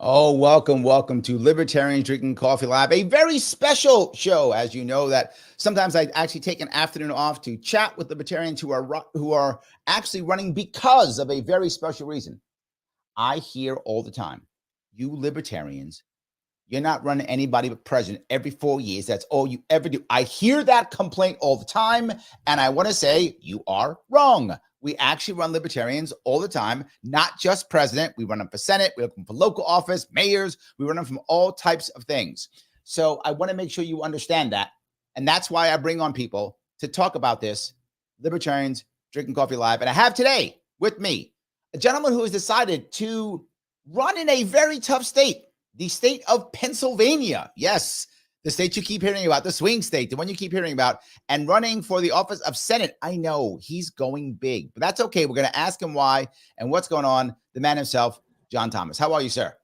Oh, welcome to Libertarians Drinking Coffee Lab, a very special show. As you know, that sometimes I actually take an afternoon off to chat with libertarians who are actually running because of a very special reason. I hear all the time, you libertarians, you're not running anybody but president every 4 years. That's all you ever do. I hear that complaint all the time, and I want to say you are wrong. We actually run libertarians all the time, not just president. We run them for Senate. We run them for local office, mayors. We run them from all types of things. So I want to make sure you understand that. And that's why I bring on people to talk about this, Libertarians Drinking Coffee Live. And I have today with me a gentleman who has decided to run in a very tough state, the state of Pennsylvania. Yes, the state you keep hearing about, the swing state, the one you keep hearing about, and running for the office of Senate. I know he's going big, but that's okay. We're going to ask him why and what's going on. The man himself, John Thomas. How are you, sir?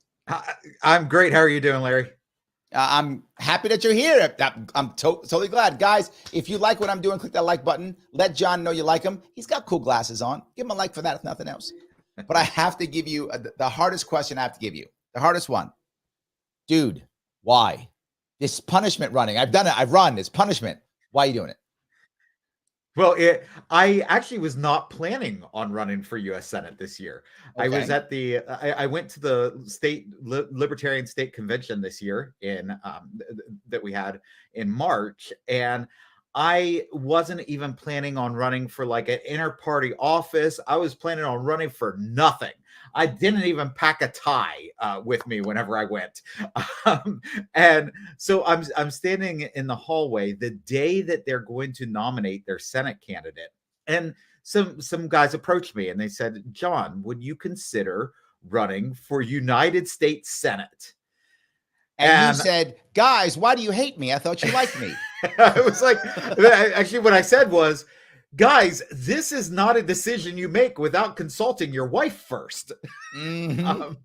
I'm great. How are you doing, Larry? I'm happy that you're here. I'm totally glad. Guys, if you like what I'm doing, click that like button. Let John know you like him. He's got cool glasses on. Give him a like for that, if nothing else. But I have to give you the hardest question I have to give you. The hardest one. Dude, why? This punishment running. I've done it. I've run. It's punishment. Why are you doing it? Well, I actually was not planning on running for U.S. Senate this year. Okay. I was at I went to the Libertarian State Convention this year that we had in March, and I wasn't even planning on running for like an inter-party office. I was planning on running for nothing. I didn't even pack a tie with me whenever I went. And so I'm standing in the hallway the day that they're going to nominate their Senate candidate. And some guys approached me and they said, John, would you consider running for United States Senate? And you said, guys, why do you hate me? I thought you liked me. I was like, actually, what I said was, guys, this is not a decision you make without consulting your wife first. Mm-hmm.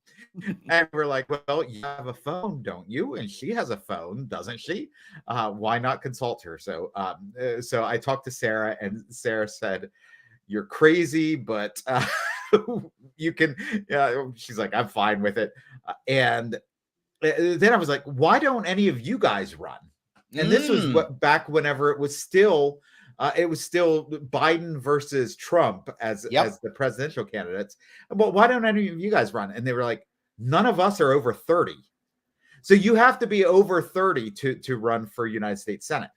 And we're like, well, you have a phone, don't you? And she has a phone, doesn't she? Why not consult her? So I talked to Sarah, and Sarah said, you're crazy, but you can. She's like, I'm fine with it. And then I was like, why don't any of you guys run? And this was back whenever it was still Biden versus Trump as the presidential candidates. But why don't any of you guys run? And they were like, none of us are over 30. So you have to be over 30 to run for United States Senate.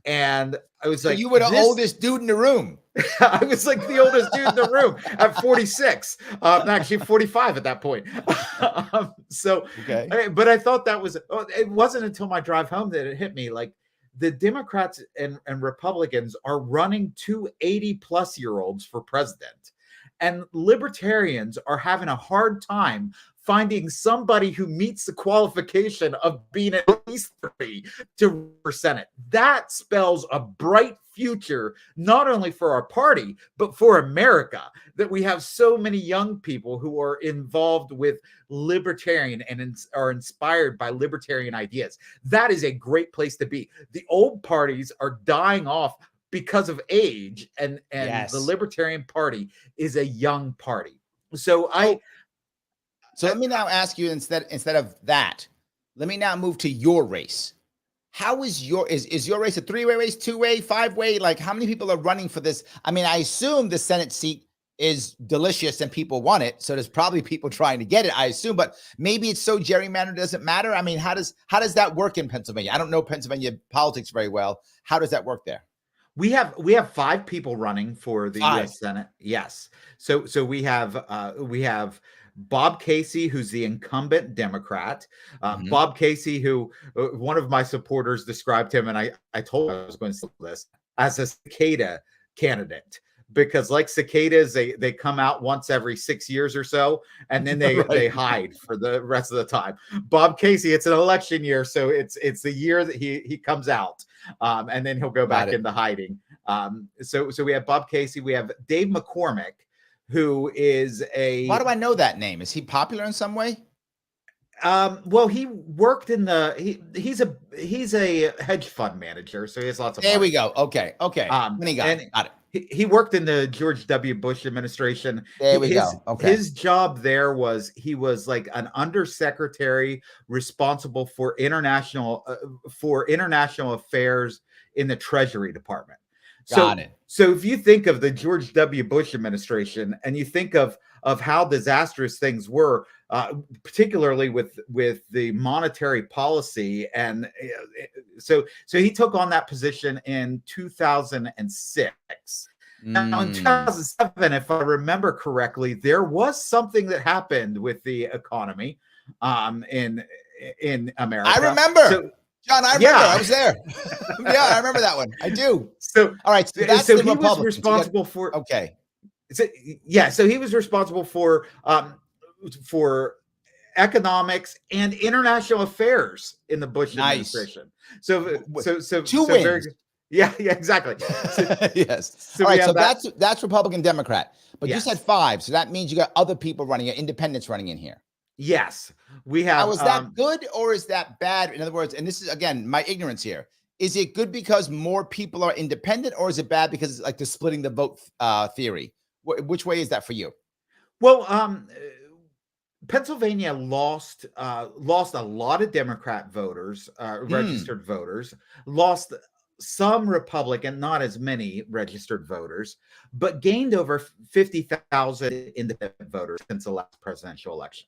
And I was like, you were the oldest dude in the room. I was like the oldest dude in the room at 46, actually 45 at that point. But I thought that was, it wasn't until my drive home that it hit me. Like, the Democrats and Republicans are running 280-plus-year-olds for president. And libertarians are having a hard time finding somebody who meets the qualification of being at least 30 to run for Senate. That spells a bright future, not only for our party, but for America, that we have so many young people who are involved with libertarian and are inspired by libertarian ideas. That is a great place to be. The old parties are dying off because of age, and the Libertarian Party is a young party. So let me now ask you, instead of that, let me now move to your race. How is your race a 3-way race, 2-way, 5-way? Like, how many people are running for this? I mean, I assume the Senate seat is delicious and people want it, so there's probably people trying to get it, I assume, but maybe it's so gerrymandered, doesn't matter. I mean, how does that work in Pennsylvania? I don't know Pennsylvania politics very well. How does that work there? We have 5 people running for the U.S. Senate. Yes. So we have Bob Casey, who's the incumbent Democrat. Bob Casey, who one of my supporters described him, and I told him I was going to say this, as a cicada candidate. Because like cicadas, they come out once every 6 years or so, and then they hide for the rest of the time. Bob Casey, it's an election year, so it's the year that he comes out, and then he'll go back into hiding. So we have Bob Casey, we have Dave McCormick, who is a. Why do I know that name? Is he popular in some way? Well, he worked in he's a hedge fund manager, so he has lots of. There we go. Okay. Got it. He worked in the George W. Bush administration. There we go. Okay. His job there was he was like an undersecretary responsible for international affairs in the Treasury Department. Got it. So if you think of the George W. Bush administration and you think of how disastrous things were, particularly with the monetary policy, and so he took on that position in 2006. Now, in 2007, if I remember correctly, there was something that happened with the economy in America. I remember. So, John, I remember. I was there. Yeah, I remember that one. I do. So, all right. So, that's he was responsible for. Okay. So, yeah. So he was responsible for economics and international affairs in the Bush administration. So two wins. Very, yeah, exactly. So, yes. So all right. So that's Republican Democrat, but you said 5. So that means you got other people running it, independents running in here. Yes, we have. Now, is that good or is that bad? In other words, and this is, again, my ignorance here. Is it good because more people are independent, or is it bad because it's like the splitting the vote theory? Which way is that for you? Well, Pennsylvania lost a lot of Democrat voters, registered voters, lost some Republican, not as many registered voters, but gained over 50,000 independent voters since the last presidential election.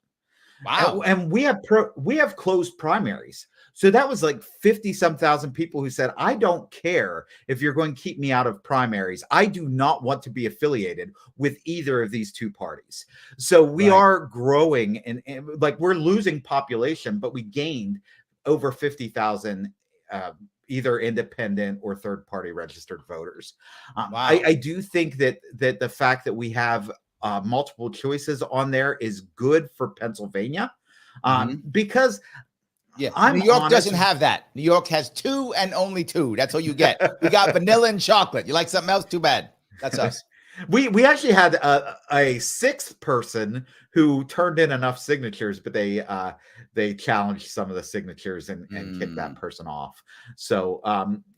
Wow. And we have closed primaries. So that was like 50-some thousand people who said, I don't care if you're going to keep me out of primaries. I do not want to be affiliated with either of these two parties. So we are growing and like we're losing population, but we gained over 50,000 either independent or third party registered voters. Wow. I do think that the fact that we have multiple choices on there is good for Pennsylvania, because New York doesn't have that. New York has 2 and only 2. That's all you get. We got vanilla and chocolate. You like something else? Too bad. That's us. We actually had a 6th person who turned in enough signatures, but they challenged some of the signatures and kicked that person off. So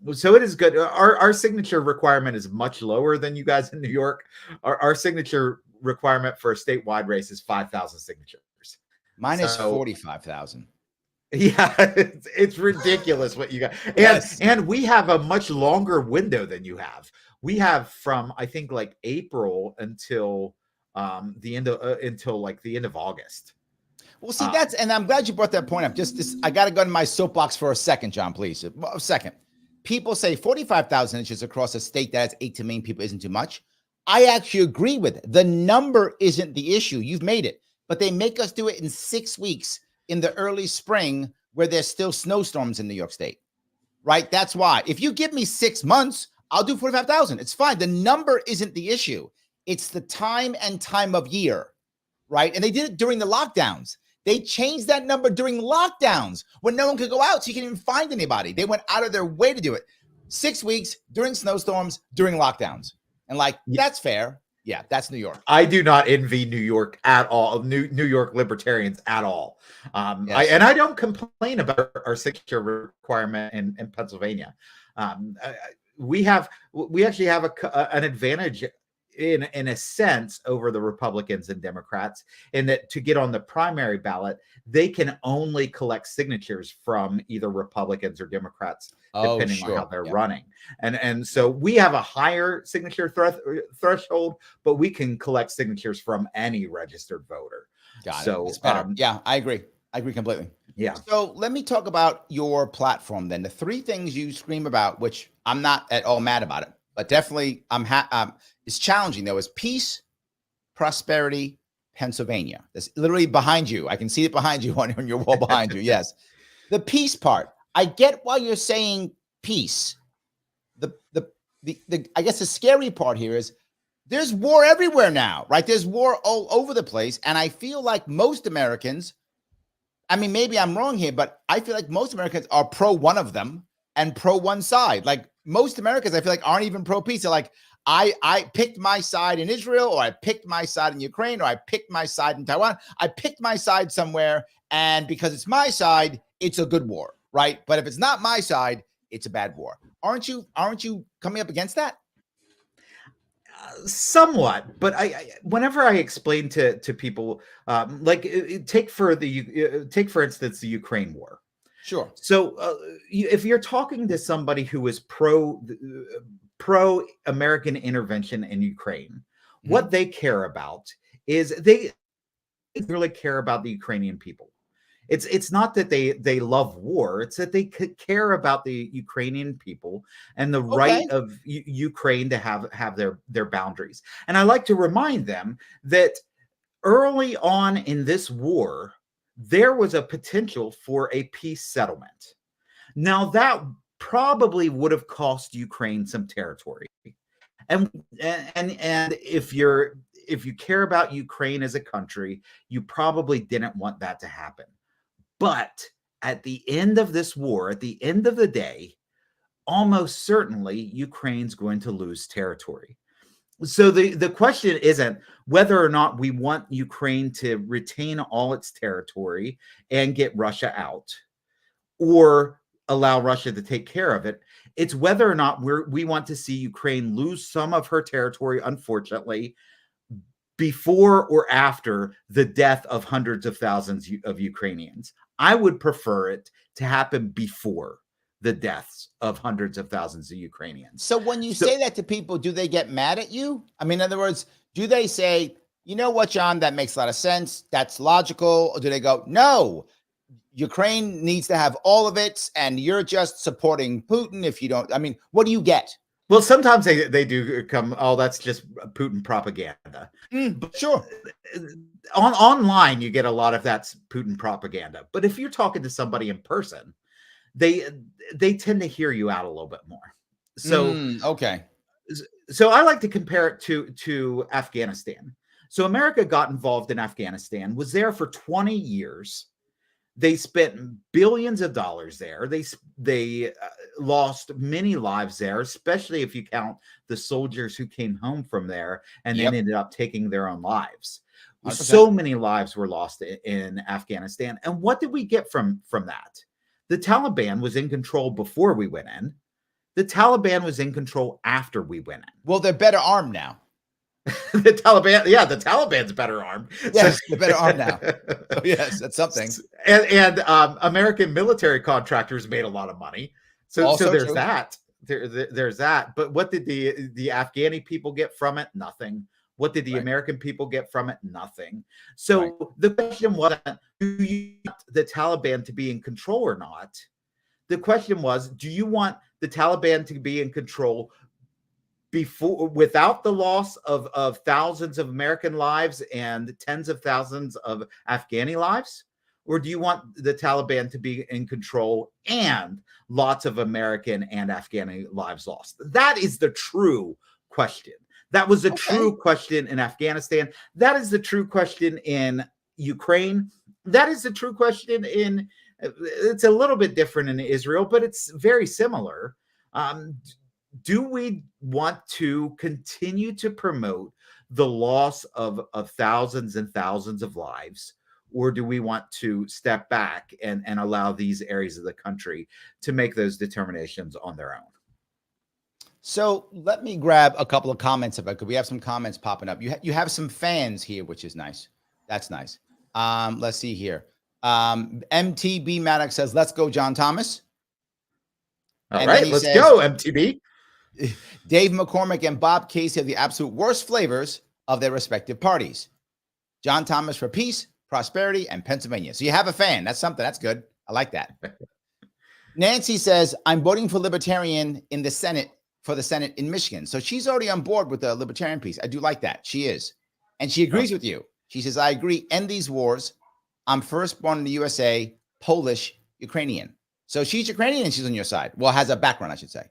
it is good. Our signature requirement is much lower than you guys in New York. Our signature requirement for a statewide race is 5,000 signatures. Mine is 45,000. Yeah, it's ridiculous what you got. And we have a much longer window than you have. We have from, I think, like April until the end of August. Well, see, and I'm glad you brought that point up. I got to go to my soapbox for a second, John, please. A second. People say 45,000 inches across a state that has 8 million people isn't too much. I actually agree with it. The number isn't the issue. You've made it. But they make us do it in 6 weeks in the early spring where there's still snowstorms in New York State, right? That's why. If you give me 6 months, I'll do 45,000. It's fine. The number isn't the issue. It's the time and time of year, right? And they did it during the lockdowns. They changed that number during lockdowns when no one could go out, so you can't even find anybody. They went out of their way to do it. 6 weeks during snowstorms, during lockdowns. And that's fair. Yeah, that's New York. I do not envy New York at all, New York libertarians at all. I don't complain about our signature requirement in Pennsylvania. We actually have an advantage in a sense over the Republicans and Democrats in that to get on the primary ballot, they can only collect signatures from either Republicans or Democrats, depending on how they're running. And so we have a higher signature threshold, but we can collect signatures from any registered voter. Got it. It's better. Yeah, I agree. I agree completely. Yeah. So let me talk about your platform then. The 3 things you scream about, which I'm not at all mad about it, but definitely it's challenging though, is peace, prosperity, Pennsylvania. That's literally behind you. I can see it behind you on your wall behind you. Yes. The peace part. I get why you're saying peace. I guess the scary part here is there's war everywhere now, right? There's war all over the place. And I feel like most Americans, I mean, maybe I'm wrong here, but I feel like most Americans are pro one of them and pro one side. Like most Americans, I feel like aren't even pro peace. They're like, I picked my side in Israel, or I picked my side in Ukraine, or I picked my side in Taiwan. I picked my side somewhere, and because it's my side, it's a good war, right? But if it's not my side, it's a bad war. Aren't you coming up against that? Somewhat, but whenever I explain to people, like take for instance the Ukraine war. Sure. So if you're talking to somebody who is pro American intervention in Ukraine, what they care about is they really care about the Ukrainian people. It's not that they love war, it's that they care about the Ukrainian people and the right of Ukraine to have their boundaries. And I like to remind them that early on in this war, there was a potential for a peace settlement. Now that probably would have cost Ukraine some territory. And if you care about Ukraine as a country, you probably didn't want that to happen. But at the end of this war, at the end of the day, almost certainly Ukraine's going to lose territory. So the question isn't whether or not we want Ukraine to retain all its territory and get Russia out or allow Russia to take care of it. It's whether or not we want to see Ukraine lose some of her territory, unfortunately, before or after the death of hundreds of thousands of Ukrainians. I would prefer it to happen before the deaths of hundreds of thousands of Ukrainians. So when you say that to people, do they get mad at you? I mean, in other words, do they say, you know what, John, that makes a lot of sense, that's logical? Or do they go, no, Ukraine needs to have all of it, and you're just supporting Putin if you don't? I mean, what do you get? Well, sometimes they do come, oh, that's just Putin propaganda. Sure. Online, you get a lot of that's Putin propaganda. But if you're talking to somebody in person, they tend to hear you out a little bit more. So So I like to compare it to Afghanistan. So America got involved in Afghanistan, was there for 20 years. They spent billions of dollars there. They lost many lives there, especially if you count the soldiers who came home from there and then ended up taking their own lives. 100%. So many lives were lost in Afghanistan. And what did we get from that? The Taliban was in control before we went in. The Taliban was in control after we went in. Well, they're better armed now. The Taliban's better armed. Yes, they're better armed now. So yes, that's something. And American military contractors made a lot of money. So there's true. That. There's that. But what did the Afghani people get from it? Nothing. What did the American people get from it? Nothing. So the question wasn't, do you want the Taliban to be in control or not? The question was, do you want the Taliban to be in control without the loss of thousands of American lives and tens of thousands of Afghani lives? Or do you want the Taliban to be in control and lots of American and Afghani lives lost? That is the true question. That was the true question in Afghanistan. That is the true question in Ukraine. That is the true question in, it's a little bit different in Israel, but it's very similar. Do we want to continue to promote the loss of thousands and thousands of lives, or do we want to step back and allow these areas of the country to make those determinations on their own? So let me grab a couple of comments if I could. We have some comments popping up. You have some fans here, which is nice. That's nice. Let's see here. MTB Maddox says, "Let's go, John Thomas." All right, let's go, MTB. Dave McCormick and Bob Casey have the absolute worst flavors of their respective parties. John Thomas for peace, prosperity, and Pennsylvania. So you have a fan. That's something. That's good. I like that. Nancy says, "I'm voting for Libertarian in the Senate for the Senate in Michigan." So she's already on board with the Libertarian piece. I do like that. She is. And she agrees with you. She says, "I agree. End these wars. I'm first born in the USA, Polish, Ukrainian." So she's Ukrainian and she's on your side. Well, has a background, I should say.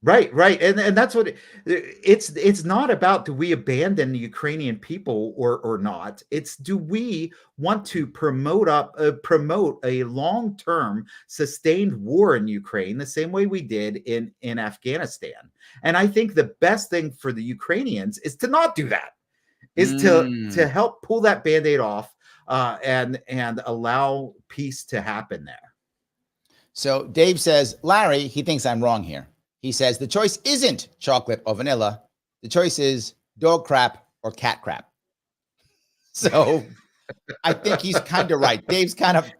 Right. And that's what it's not about, do we abandon the Ukrainian people or not? It's, do we want to promote a long-term sustained war in Ukraine the same way we did in Afghanistan? And I think the best thing for the Ukrainians is to not do that, is to help pull that Band-Aid off and allow peace to happen there. So Dave says, Larry, he thinks I'm wrong here. He says, the choice isn't chocolate or vanilla. The choice is dog crap or cat crap. So I think he's kind of right. He's kind of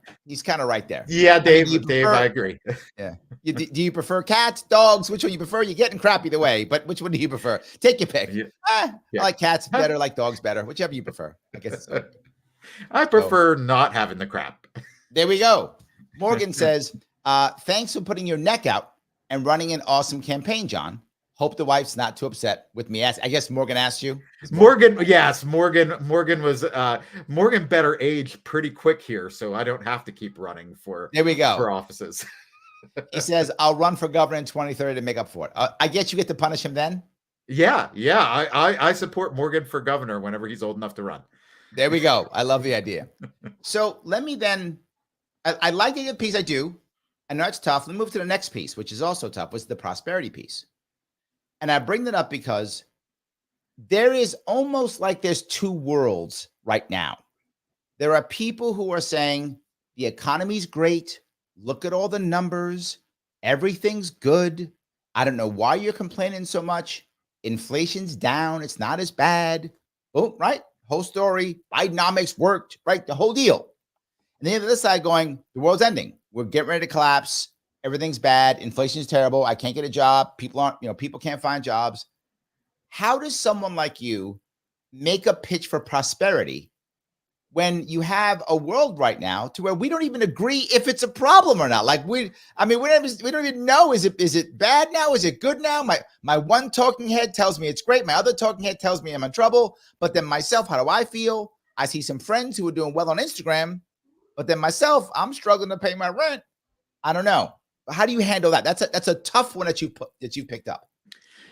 right there. Yeah, I mean, Dave, I agree. yeah. Do you prefer cats, dogs? Which one you prefer? You're getting crap either way, but which one do you prefer? Take your pick. Yeah. I like cats better, like dogs better, whichever you prefer. I guess it's okay. I prefer not having the crap. There we go. Morgan says, thanks for putting your neck out and running an awesome campaign, John. Hope the wife's not too upset with me. I guess Morgan asked you. Morgan was Morgan better age pretty quick here, so I don't have to keep running for offices. He says, I'll run for governor in 2030 to make up for it. I guess you get to punish him then? Yeah. I support Morgan for governor whenever he's old enough to run. There we go. I love the idea. So let me then, I like the piece I do. I know it's tough. Let me move to the next piece, which is also tough, was the prosperity piece. And I bring that up because there is almost like there's two worlds right now. There are people who are saying the economy's great. Look at all the numbers. Everything's good. I don't know why you're complaining so much. Inflation's down. It's not as bad. Oh, right. Whole story. Bidenomics worked, right? The whole deal. And then the other side going, the world's ending. We're getting ready to collapse. Everything's bad. Inflation is terrible. I can't get a job. People can't find jobs. How does someone like you make a pitch for prosperity when you have a world right now to where we don't even agree if it's a problem or not? Like we don't even know. Is it bad now? Is it good now? My one talking head tells me it's great. My other talking head tells me I'm in trouble. But then myself, how do I feel? I see some friends who are doing well on Instagram, but then myself, I'm struggling to pay my rent. I don't know. How do you handle that? That's a tough one that you've picked up.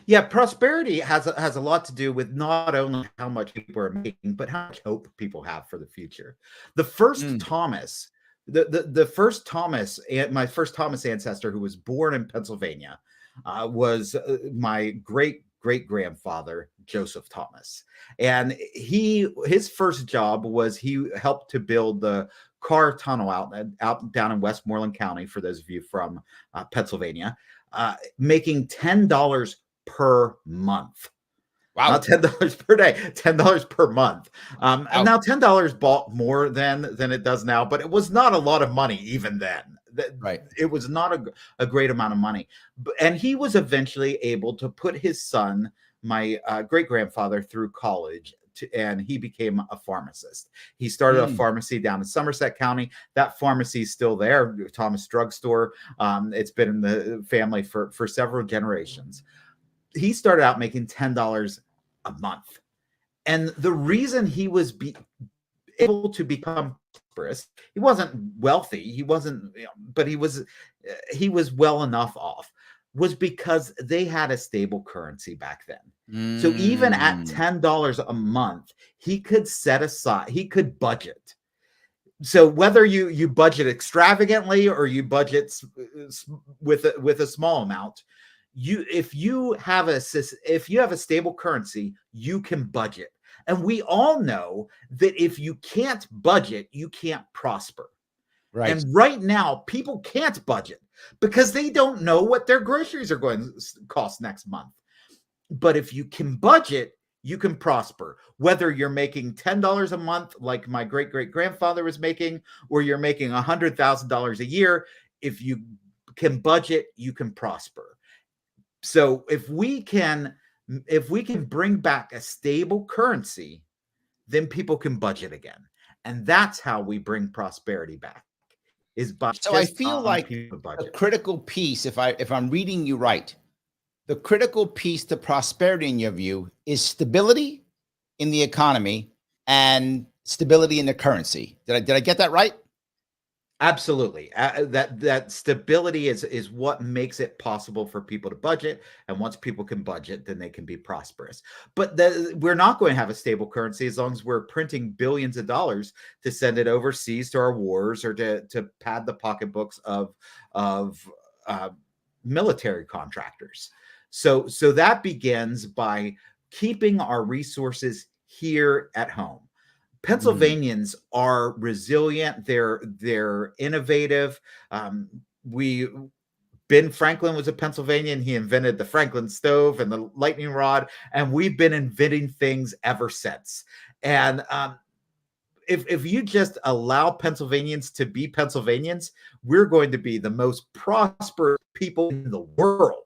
Yeah, prosperity has a lot to do with not only how much people are making, but how much hope people have for the future. The first Thomas, the first Thomas, my first Thomas ancestor who was born in Pennsylvania, was my great grandfather, Joseph Thomas. And his first job was he helped to build the car tunnel out down in Westmoreland County, for those of you from Pennsylvania, making $10 per month. Wow. Not $10 per day, $10 per month. And now $10 bought more than it does now, but it was not a lot of money even then. Right. It was not a great amount of money. And he was eventually able to put his son, my great-grandfather, through college, and he became a pharmacist. He started a pharmacy down in Somerset County. That pharmacy is still there, Thomas Drugstore. It's been in the family for several generations. He started out making $10 a month. And the reason he was able to become prosperous, he wasn't wealthy, but he was well enough off, was because they had a stable currency back then. So even at $10 a month, he could set aside, he could budget. So whether you budget extravagantly or you budget with a small amount, if you have a stable currency, you can budget. And we all know that if you can't budget, you can't prosper. Right. And right now, people can't budget because they don't know what their groceries are going to cost next month. But if you can budget, you can prosper. Whether you're making $10 a month, like my great-great-grandfather was making, or you're making $100,000 a year, if you can budget, you can prosper. So if we can bring back a stable currency, then people can budget again. And that's how we bring prosperity back. So I feel like a critical piece, if I'm reading you right, the critical piece to prosperity in your view is stability in the economy and stability in the currency. Did I get that right? Absolutely. That stability is what makes it possible for people to budget. And once people can budget, then they can be prosperous. But we're not going to have a stable currency as long as we're printing billions of dollars to send it overseas to our wars or to pad the pocketbooks of military contractors. So that begins by keeping our resources here at home. Pennsylvanians are resilient. They're innovative. Ben Franklin was a Pennsylvanian. He invented the Franklin stove and the lightning rod, and we've been inventing things ever since. And if you just allow Pennsylvanians to be Pennsylvanians, we're going to be the most prosperous people in the world.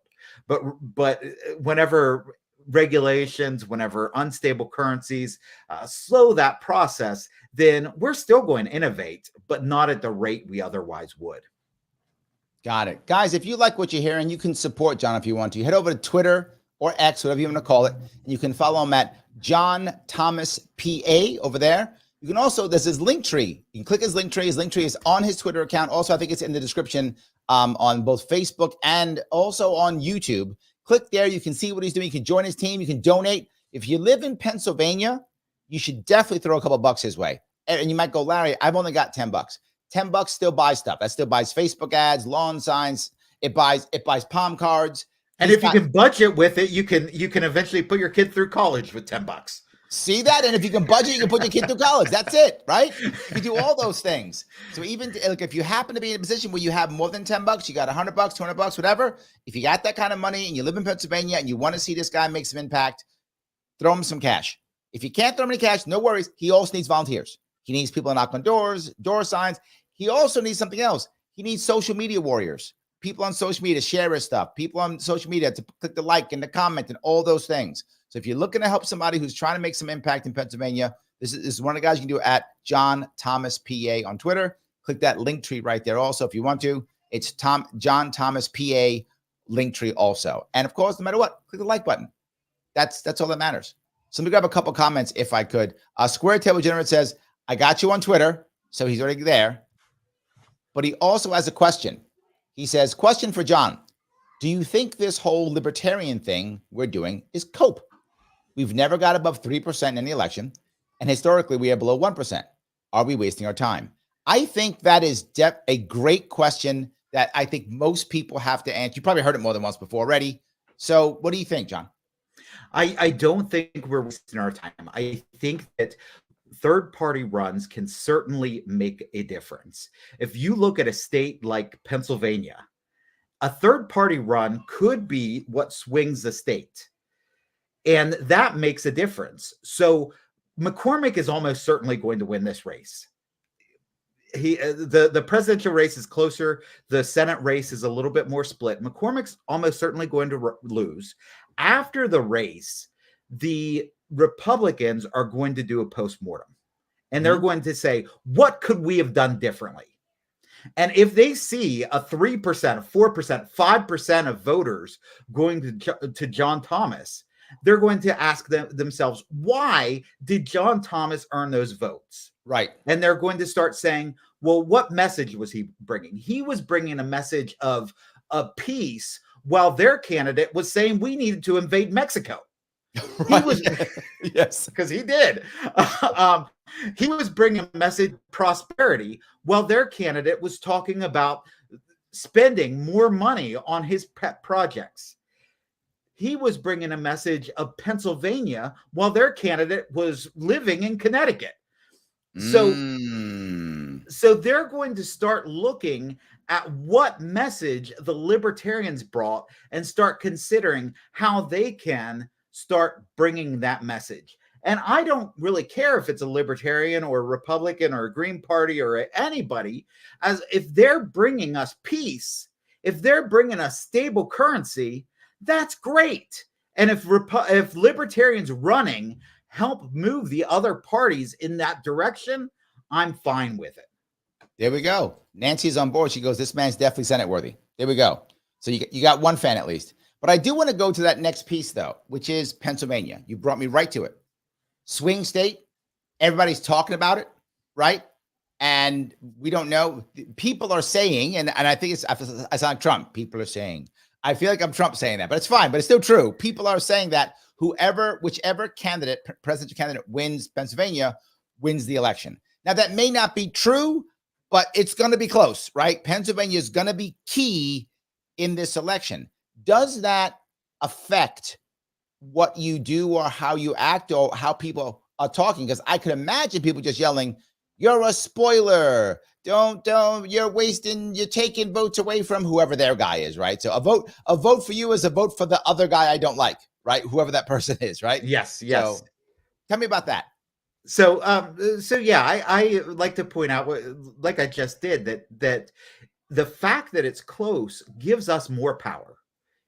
But whenever regulations, whenever unstable currencies slow that process, then we're still going to innovate, but not at the rate we otherwise would. Got it. Guys, if you like what you're hearing, you can support John if you want to. Head over to Twitter or X, whatever you want to call it, and you can follow him at John Thomas PA over there. You can also, there's his link tree. You can click his link tree. His link tree is on his Twitter account. Also, I think it's in the description on both Facebook and also on YouTube. Click there. You can see what he's doing. You can join his team. You can donate. If you live in Pennsylvania, you should definitely throw a couple bucks his way. And you might go, Larry, I've only got $10. $10 still buys stuff. That still buys Facebook ads, lawn signs. It buys palm cards. And if you can budget with it, you can eventually put your kid through college with $10. See that? And if you can budget, you can put your kid through college. That's it, right? You do all those things. So even like if you happen to be in a position where you have more than $10, you got $100, $200, whatever. If you got that kind of money and you live in Pennsylvania and you want to see this guy make some impact, throw him some cash. If you can't throw him any cash, no worries. He also needs volunteers. He needs people to knock on doors, door signs. He also needs something else. He needs social media warriors. People on social media to share his stuff. People on social media to click the like and the comment and all those things. So if you're looking to help somebody who's trying to make some impact in Pennsylvania, this is one of the guys you can do at John Thomas PA on Twitter. Click that link tree right there. Also, if you want to, it's John Thomas PA link tree also. And of course, no matter what, click the like button. That's all that matters. So let me grab a couple comments if I could. Square Table Generate says, I got you on Twitter. So he's already there. But he also has a question. He says, question for John. Do you think this whole libertarian thing we're doing is cope? We've never got above 3% in any election, and historically we are below 1%. Are we wasting our time? I think that is a great question that I think most people have to answer. You probably heard it more than once before already. So what do you think, John? I don't think we're wasting our time. I think that third-party runs can certainly make a difference. If you look at a state like Pennsylvania, a third-party run could be what swings the state. And that makes a difference. So McCormick is almost certainly going to win this race. The presidential race is closer. The Senate race is a little bit more split. McCormick's almost certainly going to lose. After the race, the Republicans are going to do a postmortem. And they're going to say, what could we have done differently? And if they see a 3%, 4%, 5% of voters going to John Thomas, they're going to ask themselves, why did John Thomas earn those votes? Right. And they're going to start saying, well, what message was he bringing? He was bringing a message of peace while their candidate was saying we needed to invade Mexico. Right. He was, yes, because he did. He was bringing a message of prosperity while their candidate was talking about spending more money on his pet projects. He was bringing a message of Pennsylvania while their candidate was living in Connecticut. So they're going to start looking at what message the Libertarians brought and start considering how they can start bringing that message. And I don't really care if it's a Libertarian or a Republican or a Green Party or anybody, as if they're bringing us peace, if they're bringing us stable currency, that's great. And if Libertarians running help move the other parties in that direction, I'm fine with it. There we go. Nancy's on board. She goes, this man's definitely Senate worthy. There we go. So you got one fan at least. But I do want to go to that next piece, though, which is Pennsylvania. You brought me right to it. Swing state. Everybody's talking about it, right? And we don't know. People are saying, and I think I sound like Trump. People are saying, I feel like I'm Trump saying that, but it's fine. But it's still true. People are saying that whichever candidate, presidential candidate wins Pennsylvania, wins the election. Now, that may not be true, but it's going to be close, right? Pennsylvania is going to be key in this election. Does that affect what you do or how you act or how people are talking? Because I could imagine people just yelling, you're a spoiler. you're taking votes away from whoever their guy is, right? So a vote for you is a vote for the other guy I don't like, right? Whoever that person is, right? Yes. So tell me about that. So, yeah, I like to point out, like I just did, that the fact that it's close gives us more power.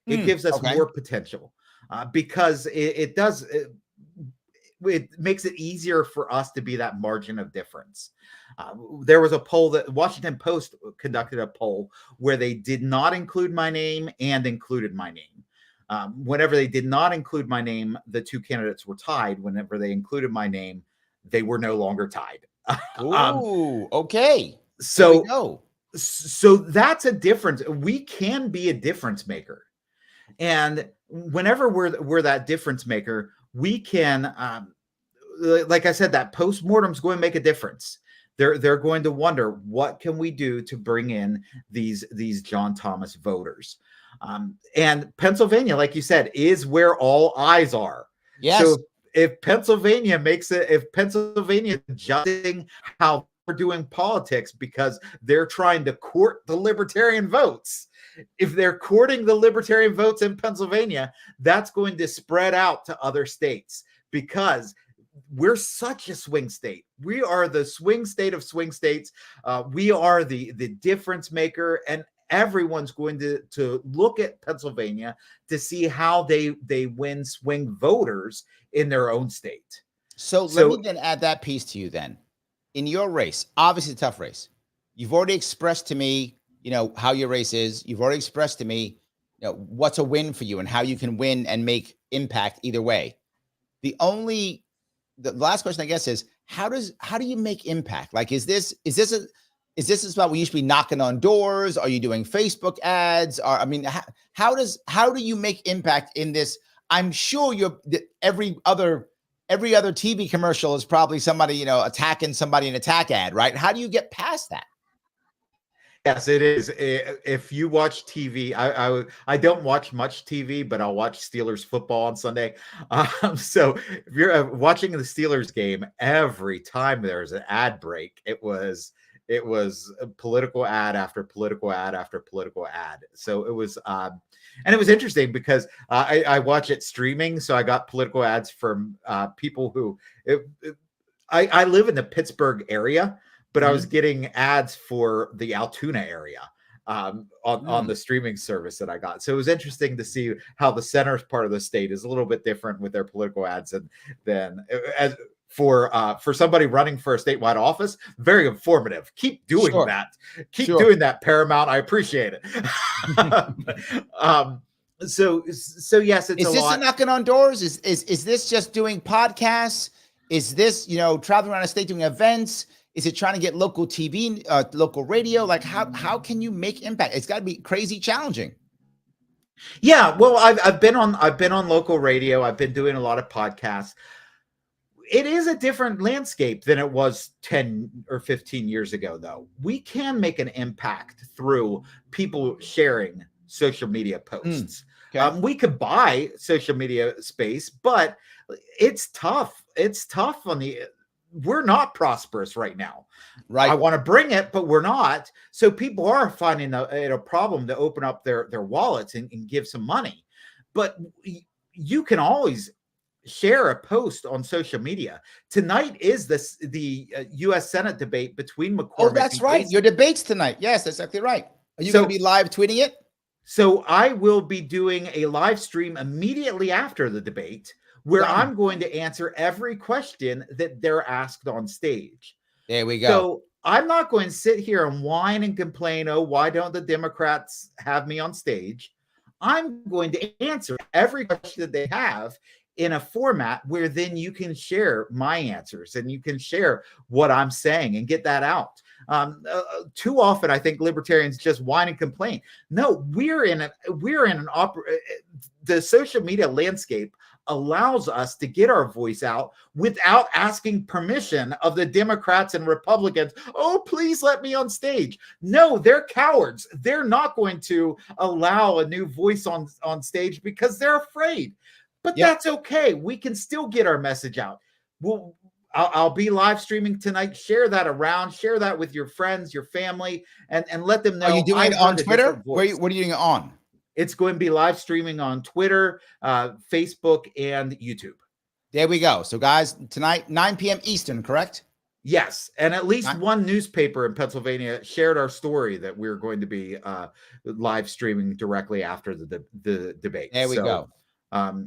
It gives us Okay. more potential, because it makes it easier for us to be that margin of difference. There was a poll that Washington Post conducted, a poll where they did not include my name and included my name. Whenever they did not include my name, the two candidates were tied. Whenever they included my name, they were no longer tied. Ooh, okay. There we So, go. so that's a difference. We can be a difference maker, and whenever we're that difference maker, we can, like I said, that postmortem is going to make a difference. They're going to wonder, what can we do to bring in these John Thomas voters. And Pennsylvania, like you said, is where all eyes are. Yes. So if Pennsylvania if Pennsylvania is judging how we're doing politics because they're trying to court the Libertarian votes, if they're courting the Libertarian votes in Pennsylvania, that's going to spread out to other states, because we're such a swing state. We are the swing state of swing states. We are the difference maker, and everyone's going to look at Pennsylvania to see how they win swing voters in their own state. So let me then add that piece to you then. In your race, obviously a tough race. You've already expressed to me, how your race is. You've already expressed to me, what's a win for you and how you can win and make impact either way. The last question, I guess, is how do you make impact? Like, is this a spot where you should be knocking on doors? Are you doing Facebook ads? Or, I mean, how do you make impact in this? I'm sure every other TV commercial is probably somebody, attacking somebody in an attack ad, right? How do you get past that? Yes, it is. If you watch TV, I don't watch much TV, but I'll watch Steelers football on Sunday. So if you're watching the Steelers game, every time there's an ad break, it was a political ad after political ad after political ad. So it was, and it was interesting because I watch it streaming, so I got political ads from people who I live in the Pittsburgh area, but I was getting ads for the Altoona area on the streaming service that I got. So it was interesting to see how the center part of the state is a little bit different with their political ads, and then as for somebody running for a statewide office, very informative. Keep doing that. Keep doing that, Paramount. I appreciate it. So yes, it's is this a knocking on doors? Is this just doing podcasts? Is this, traveling around the state doing events? Is it trying to get local TV, local radio? Like, how can you make impact? It's got to be crazy challenging. Yeah, well, I've been on local radio. I've been doing a lot of podcasts. It is a different landscape than it was 10 or 15 years ago, though. We can make an impact through people sharing social media posts. Okay. We could buy social media space, but it's tough. It's tough we're not prosperous right now. Right. I want to bring it, but we're not. So people are finding it a problem to open up their wallets and give some money. But you can always share a post on social media. Tonight is the U.S. Senate debate between McCormick. Oh, that's right. Casey. Your debate's tonight. Yes, that's exactly right. Are you going to be live tweeting it? So I will be doing a live stream immediately after the debate, where I'm going to answer every question that they're asked on stage. There we go. So I'm not going to sit here and whine and complain, oh, why don't the Democrats have me on stage? I'm going to answer every question that they have in a format where then you can share my answers and you can share what I'm saying and get that out. Too often, I think libertarians just whine and complain. No, the social media landscape allows us to get our voice out without asking permission of the Democrats and Republicans. Oh, please let me on stage. No, they're cowards. They're not going to allow a new voice on stage because they're afraid. But that's okay. We can still get our message out. Well, I'll be live streaming tonight. Share that around. Share that with your friends, your family, and let them Are you know doing I it on heard a Twitter? different voice. What are you doing it on? It's going to be live streaming on Twitter, Facebook, and YouTube. There we go. So, guys, tonight, 9 p.m. Eastern, correct? Yes, and at least one newspaper in Pennsylvania shared our story that we're going to be live streaming directly after the debate. There we go.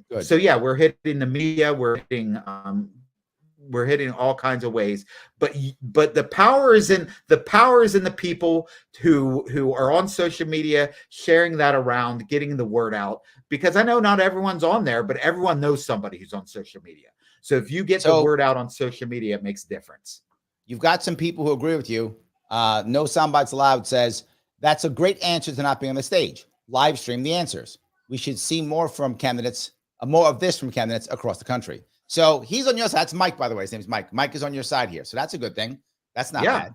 Good. So yeah, we're hitting the media. We're hitting all kinds of ways, but the power is in the people who are on social media, sharing that around, getting the word out. Because I know not everyone's on there, but everyone knows somebody who's on social media. So if you get the word out on social media, it makes a difference. You've got some people who agree with you. No Soundbites Allowed says that's a great answer to not being on the stage. Live stream the answers. We should see more from candidates, more of this from candidates across the country. So he's on your side. That's Mike, by the way. His name is Mike. Mike is on your side here. So that's a good thing. That's not bad.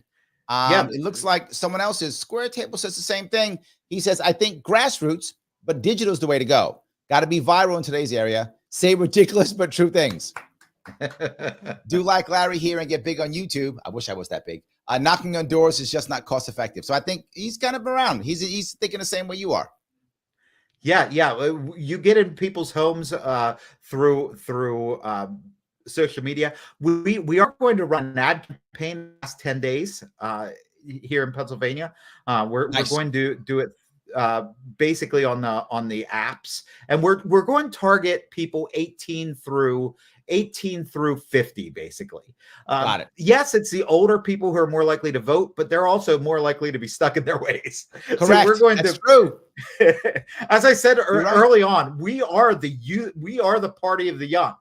It looks like someone else's Square Table says the same thing. He says, I think grassroots, but digital is the way to go. Got to be viral in today's area. Say ridiculous but true things. Do like Larry here and get big on YouTube. I wish I was that big. Knocking on doors is just not cost effective. So I think he's kind of around. He's thinking the same way you are. Yeah. You get in people's homes through social media. We are going to run an ad campaign the last 10 days here in Pennsylvania. We're going to do it basically on the apps, and we're going to target people 18 through 50, basically. Got it. Yes, it's the older people who are more likely to vote, but they're also more likely to be stuck in their ways. Correct. So we're going That's true. As I said early on, we are the youth. We are the party of the young.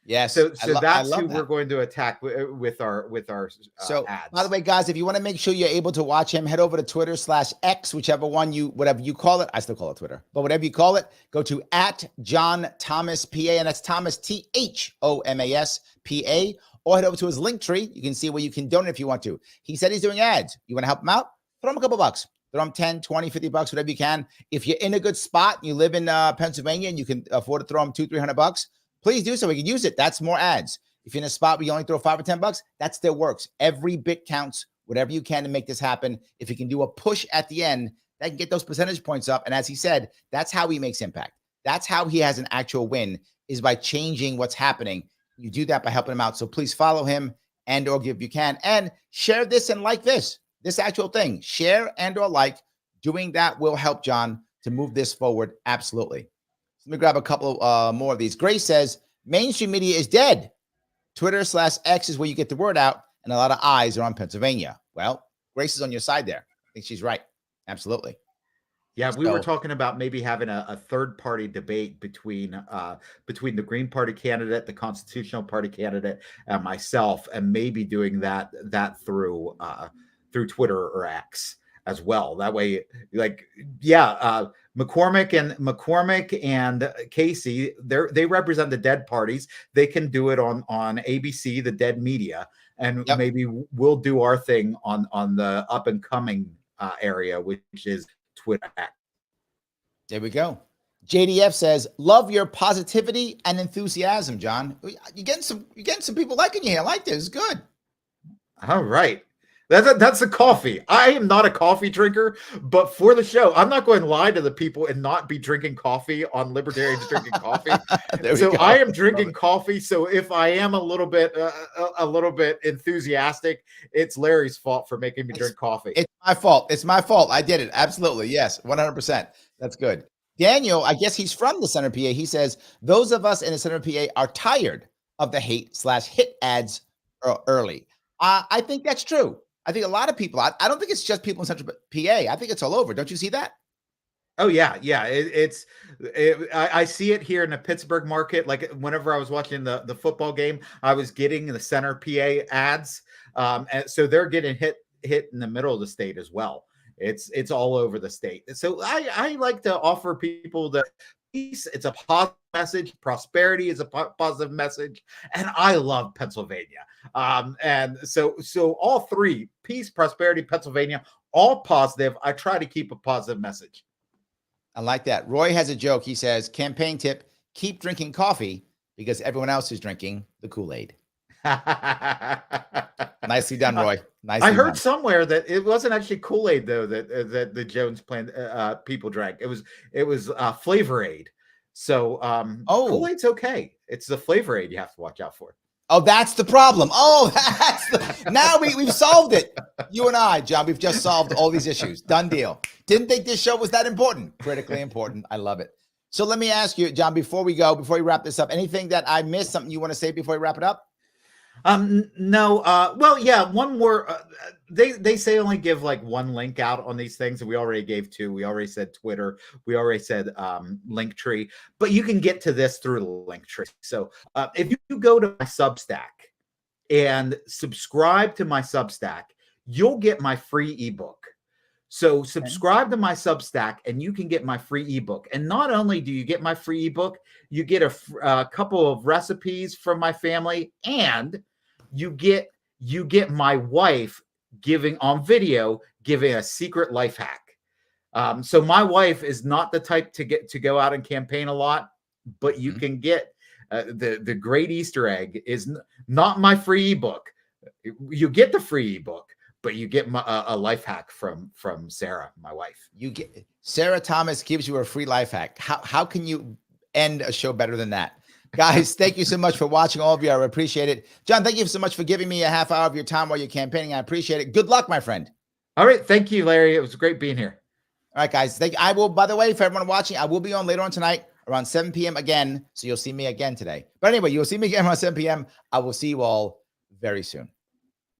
Yes. So that's who we're going to attack with our ads. By the way, guys, if you want to make sure you're able to watch him, head over to Twitter/X, whichever one whatever you call it. I still call it Twitter, but whatever you call it, go to @JohnThomasPA, and that's Thomas THOMASPA, or head over to his link tree. You can see where you can donate if you want to. He said he's doing ads. You want to help him out? Throw him a couple bucks. Throw him 10, 20, 50 bucks, whatever you can. If you're in a good spot, you live in Pennsylvania, and you can afford to throw him $200-300, please do so. We can use it. That's more ads. If you're in a spot where you only throw $5 or $10, that still works. Every bit counts. Whatever you can to make this happen. If you can do a push at the end, that can get those percentage points up. And as he said, that's how he makes impact. That's how he has an actual win, is by changing what's happening. You do that by helping him out. So please follow him and or give if you can. And share this and like this actual thing. Share and or like. Doing that will help John to move this forward. Absolutely. Let me grab a couple more of these. Grace says, mainstream media is dead. Twitter/X is where you get the word out, and a lot of eyes are on Pennsylvania. Well, Grace is on your side there. I think she's right. Absolutely. Yeah, we were talking about maybe having a third-party debate between the Green Party candidate, the Constitutional Party candidate, and myself, and maybe doing that through Twitter or X as well. That way, McCormick and Casey, they represent the dead parties. They can do it on ABC, the dead media, and maybe we'll do our thing on the up and coming area, which is Twitter. There we go. JDF says, love your positivity and enthusiasm, John. You're getting some people liking you here. I like this. It's good. All right. That's the coffee. I am not a coffee drinker, but for the show, I'm not going to lie to the people and not be drinking coffee on Libertarians Drinking Coffee. So I am drinking coffee. So if I am a little bit enthusiastic, it's Larry's fault for making me drink coffee. It's my fault. It's my fault. I did it. Absolutely. Yes. 100%. That's good. Daniel, I guess he's from the Center PA. He says, those of us in the Center PA are tired of the hate/hit ads early. I think that's true. I think a lot of people, I don't think it's just people in Central PA. I think it's all over. Don't you see that? Oh, yeah. I see it here in the Pittsburgh market. Like whenever I was watching the football game, I was getting the Center PA ads. And so they're getting hit in the middle of the state as well. It's all over the state. So I like to offer people the peace. It's a positive message. Prosperity is a positive message. And I love Pennsylvania. And so all three, peace, prosperity, Pennsylvania, all positive. I try to keep a positive message. I like that. Roy has a joke. He says, campaign tip, keep drinking coffee because everyone else is drinking the Kool-Aid. Nicely done, Roy. I Nicely heard done. somewhere that it wasn't actually Kool-Aid though that the Jones plan people drank. It was Flavor Aid. So Oh, Kool-Aid's okay. It's the Flavor Aid you have to watch out for. oh, that's the problem. Oh, now we've solved it. You and I, John, we've just solved all these issues. Done deal. Didn't think this show was that important. Critically important. I love it. So let me ask you, John, before we wrap this up, anything that I missed, something you want to say before we wrap it up? No. Well, yeah, one more. They say only give like one link out on these things, and we already gave two. We already said Twitter. We already said Linktree, but you can get to this through the Linktree. So if you go to my Substack and subscribe to my Substack, you'll get my free ebook. So subscribe to my Substack and you can get my free ebook. And not only do you get my free ebook, you get a couple of recipes from my family, and you get my wife giving on video, giving a secret life hack. So my wife is not the type to go out and campaign a lot, but you can get the great Easter egg is not my free ebook. You get the free ebook, but you get a life hack from Sarah, my wife. You get Sarah Thomas gives you a free life hack. How can you end a show better than that? Guys, thank you so much for watching, all of you. I appreciate it. John, thank you so much for giving me a half hour of your time while you're campaigning. I appreciate it. Good luck, my friend. All right. Thank you, Larry. It was great being here. All right, guys. I will, by the way, for everyone watching, I will be on later on tonight around 7 p.m. again. So you'll see me again today. But anyway, you'll see me again around 7 p.m. I will see you all very soon.